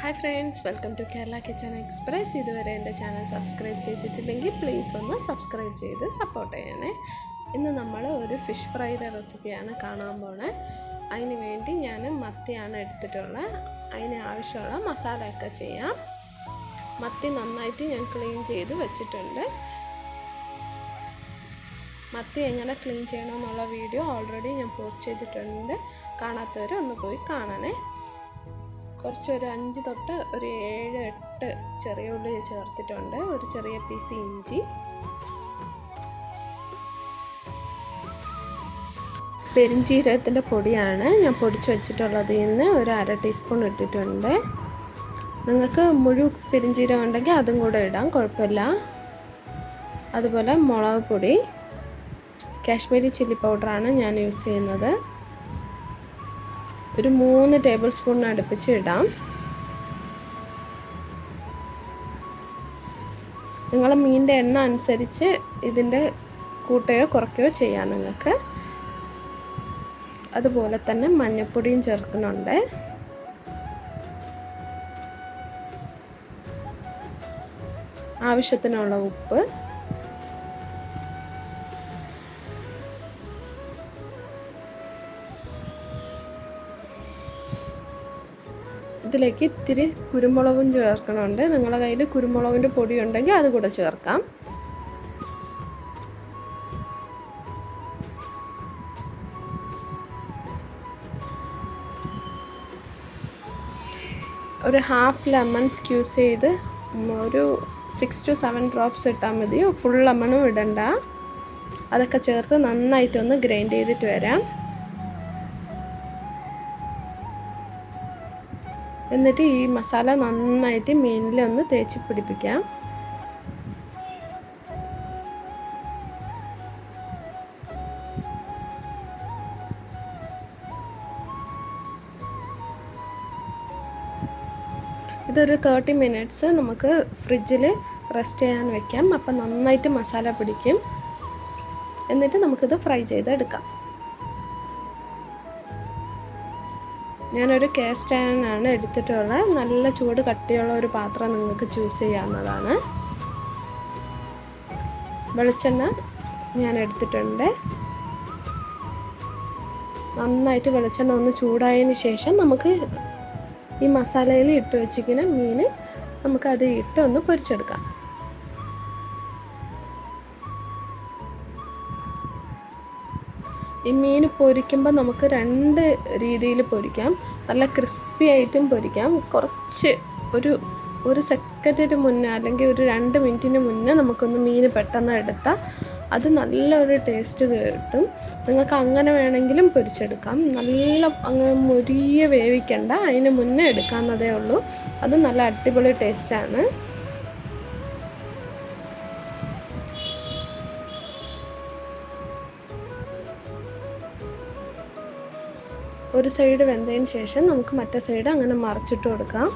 Hi friends, welcome to Kerala kitchen express. ഇതുവരെ എൻ്റെ channel subscribe ചെയ്തിട്ടില്ലെങ്കിൽ പ്ലീസ് ഒന്ന് സബ്സ്ക്രൈബ് ചെയ്ത് സപ്പോർട്ട് ചെയ്യണേ. ഇന്ന് നമ്മൾ ഒരു ഫിഷ് ഫ്രൈയുടെ റെസിപ്പിയാണ് കാണാൻ പോണേ. അതിന് വേണ്ടി ഞാൻ മത്തിയാണ് എടുത്തിട്ടുള്ളത്. അതിന് ആവശ്യമുള്ള മസാലയൊക്കെ ചെയ്യാം. മത്തി നന്നായിട്ട് ഞാൻ ക്ലീൻ ചെയ്ത് വെച്ചിട്ടുണ്ട്. മത്തി എങ്ങനെ ക്ലീൻ ചെയ്യണമെന്നുള്ള വീഡിയോ ഓൾറെഡി ഞാൻ പോസ്റ്റ് ചെയ്തിട്ടുണ്ട്. കാണാത്തവർ ഒന്ന് പോയി കാണണേ. കുറച്ചൊരു 5 തൊട്ട് ഒരു 7-8 ചെറിയ ഉള്ളി ചേർത്തിട്ടുണ്ട്. ഒരു ചെറിയ പീസ് ഇഞ്ചി, പെരിഞ്ചീരകത്തിൻ്റെ പൊടിയാണ് ഞാൻ പൊടിച്ച് വെച്ചിട്ടുള്ളതിൽ നിന്ന് ഒരു 1/2 ടീസ്പൂൺ ഇട്ടിട്ടുണ്ട്. നിങ്ങൾക്ക് മുഴുവൻ പെരിഞ്ചീരകം ഉണ്ടെങ്കിൽ അതും കൂടെ ഇടാം, കുഴപ്പമില്ല. അതുപോലെ മുളക് പൊടി, കാശ്മീരി ചില്ലി പൗഡറാണ് ഞാൻ യൂസ് ചെയ്യുന്നത്. ഒരു 3 ടേബിൾ സ്പൂൺ അടുപ്പിച്ച് ഇടാം. നിങ്ങൾ മീനിൻ്റെ എണ്ണ അനുസരിച്ച് ഇതിൻ്റെ കൂട്ടുകയോ കുറയ്ക്കുകയോ ചെയ്യാം നിങ്ങൾക്ക്. അതുപോലെ തന്നെ മഞ്ഞൾപ്പൊടിയും ചേർക്കുന്നുണ്ട്. ആവശ്യത്തിനുള്ള ഉപ്പ്, ഇതിലേക്ക് ഇത്തിരി കുരുമുളകും ചേർക്കണമുണ്ട്. നിങ്ങളുടെ കയ്യിൽ കുരുമുളകിൻ്റെ പൊടി ഉണ്ടെങ്കിൽ അത് കൂടെ ചേർക്കാം. ഒരു ഹാഫ് ലെമൺ സ്ക്യൂസ് ചെയ്ത് ഒരു 6 to 7 ഡ്രോപ്സ് ഇട്ടാൽ മതി. ഫുൾ ലെമണും ഇടണ്ട. അതൊക്കെ ചേർത്ത് നന്നായിട്ടൊന്ന് ഗ്രൈൻഡ് ചെയ്തിട്ട് വരാം. എന്നിട്ട് ഈ മസാല നന്നായിട്ട് മീനിലൊന്ന് തേച്ച് പിടിപ്പിക്കാം. ഇതൊരു 30 മിനിറ്റ്സ് നമുക്ക് ഫ്രിഡ്ജിൽ റെസ്റ്റ് ചെയ്യാൻ വെക്കാം. അപ്പം നന്നായിട്ട് മസാല പിടിക്കും. എന്നിട്ട് നമുക്കിത് ഫ്രൈ ചെയ്തെടുക്കാം. ഞാനൊരു കാസ്റ്റ് അയൺ എടുത്തിട്ടുള്ളത്. നല്ല ചൂട് കട്ടിയുള്ള ഒരു പാത്രം നിങ്ങൾക്ക് ചൂസ് ചെയ്യാവുന്നതാണ്. വെളിച്ചെണ്ണ ഞാൻ എടുത്തിട്ടുണ്ട്. നന്നായിട്ട് വെളിച്ചെണ്ണ ഒന്ന് ചൂടായതിന് ശേഷം നമുക്ക് ഈ മസാലയിൽ ഇട്ട് വെച്ചിരിക്കുന്ന മീൻ നമുക്കത് ഇട്ട് ഒന്ന് പൊരിച്ചെടുക്കാം. ഈ മീൻ പൊരിക്കുമ്പോൾ നമുക്ക് 2 രീതിയിൽ പൊരിക്കാം. നല്ല ക്രിസ്പി ആയിട്ടും പൊരിക്കാം. കുറച്ച് ഒരു സെക്കൻഡിന് മുന്നേ അല്ലെങ്കിൽ ഒരു 2 മിനിറ്റിന് മുന്നേ നമുക്കൊന്ന് മീൻ പെട്ടെന്ന് എടുത്താൽ അത് നല്ലൊരു ടേസ്റ്റ് കിട്ടും. നിങ്ങൾക്ക് അങ്ങനെ വേണമെങ്കിലും പൊരിച്ചെടുക്കാം. നല്ല അങ്ങ് മുരിയ വേവിക്കണ്ട, അതിന് മുന്നേ എടുക്കാവുന്നതേ ഉള്ളൂ. അത് നല്ല അടിപൊളി ടേസ്റ്റാണ്. ഒരു സൈഡ് വെന്തതിന് ശേഷം നമുക്ക് മറ്റേ സൈഡ് അങ്ങനെ മറിച്ചിട്ട് കൊടുക്കാം.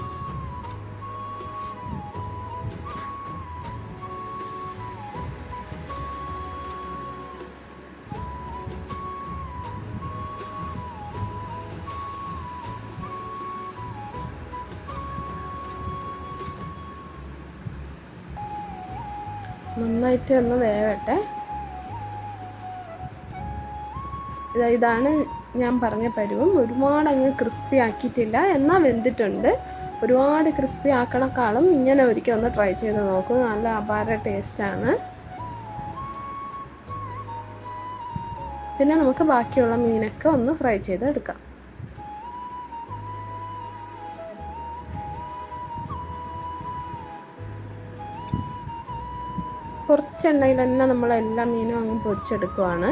നന്നായിട്ട് ഒന്ന് വേവട്ടെ. ഇതാണ് ഞാൻ പറഞ്ഞ പരുവം. ഒരുപാട് അങ്ങ് ക്രിസ്പി ആക്കിയിട്ടില്ല, എന്നാൽ വെന്തിട്ടുണ്ട്. ഒരുപാട് ക്രിസ്പി ആക്കണക്കാളും ഇങ്ങനെ ഒരിക്കൽ ഒന്ന് ട്രൈ ചെയ്ത് നോക്കൂ. നല്ല അപാര ടേസ്റ്റാണ്. പിന്നെ നമുക്ക് ബാക്കിയുള്ള മീനൊക്കെ ഒന്ന് ഫ്രൈ ചെയ്തെടുക്കാം. കുറച്ച് എണ്ണയിൽ തന്നെ നമ്മൾ എല്ലാ മീനും അങ്ങ് പൊരിച്ചെടുക്കുവാണ്.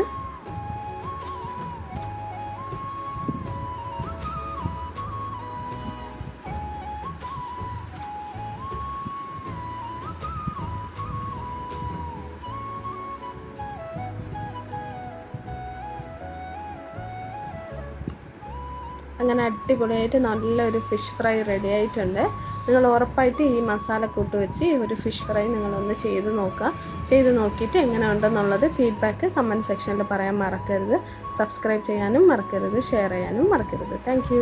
അങ്ങനെ അടിപൊളിയായിട്ട് നല്ലൊരു ഫിഷ് ഫ്രൈ റെഡി ആയിട്ടുണ്ട്. നിങ്ങൾ ഉറപ്പായിട്ട് ഈ മസാലക്കൂട്ട് വെച്ച് ഒരു ഫിഷ് ഫ്രൈ നിങ്ങളൊന്ന് ചെയ്ത് നോക്കുക. ചെയ്ത് നോക്കിയിട്ട് എങ്ങനെ ഉണ്ടെന്നുള്ളത് ഫീഡ്ബാക്ക് കമൻറ്റ് സെക്ഷനിൽ പറയാൻ മറക്കരുത്. സബ്സ്ക്രൈബ് ചെയ്യാനും മറക്കരുത്, ഷെയർ ചെയ്യാനും മറക്കരുത്. താങ്ക്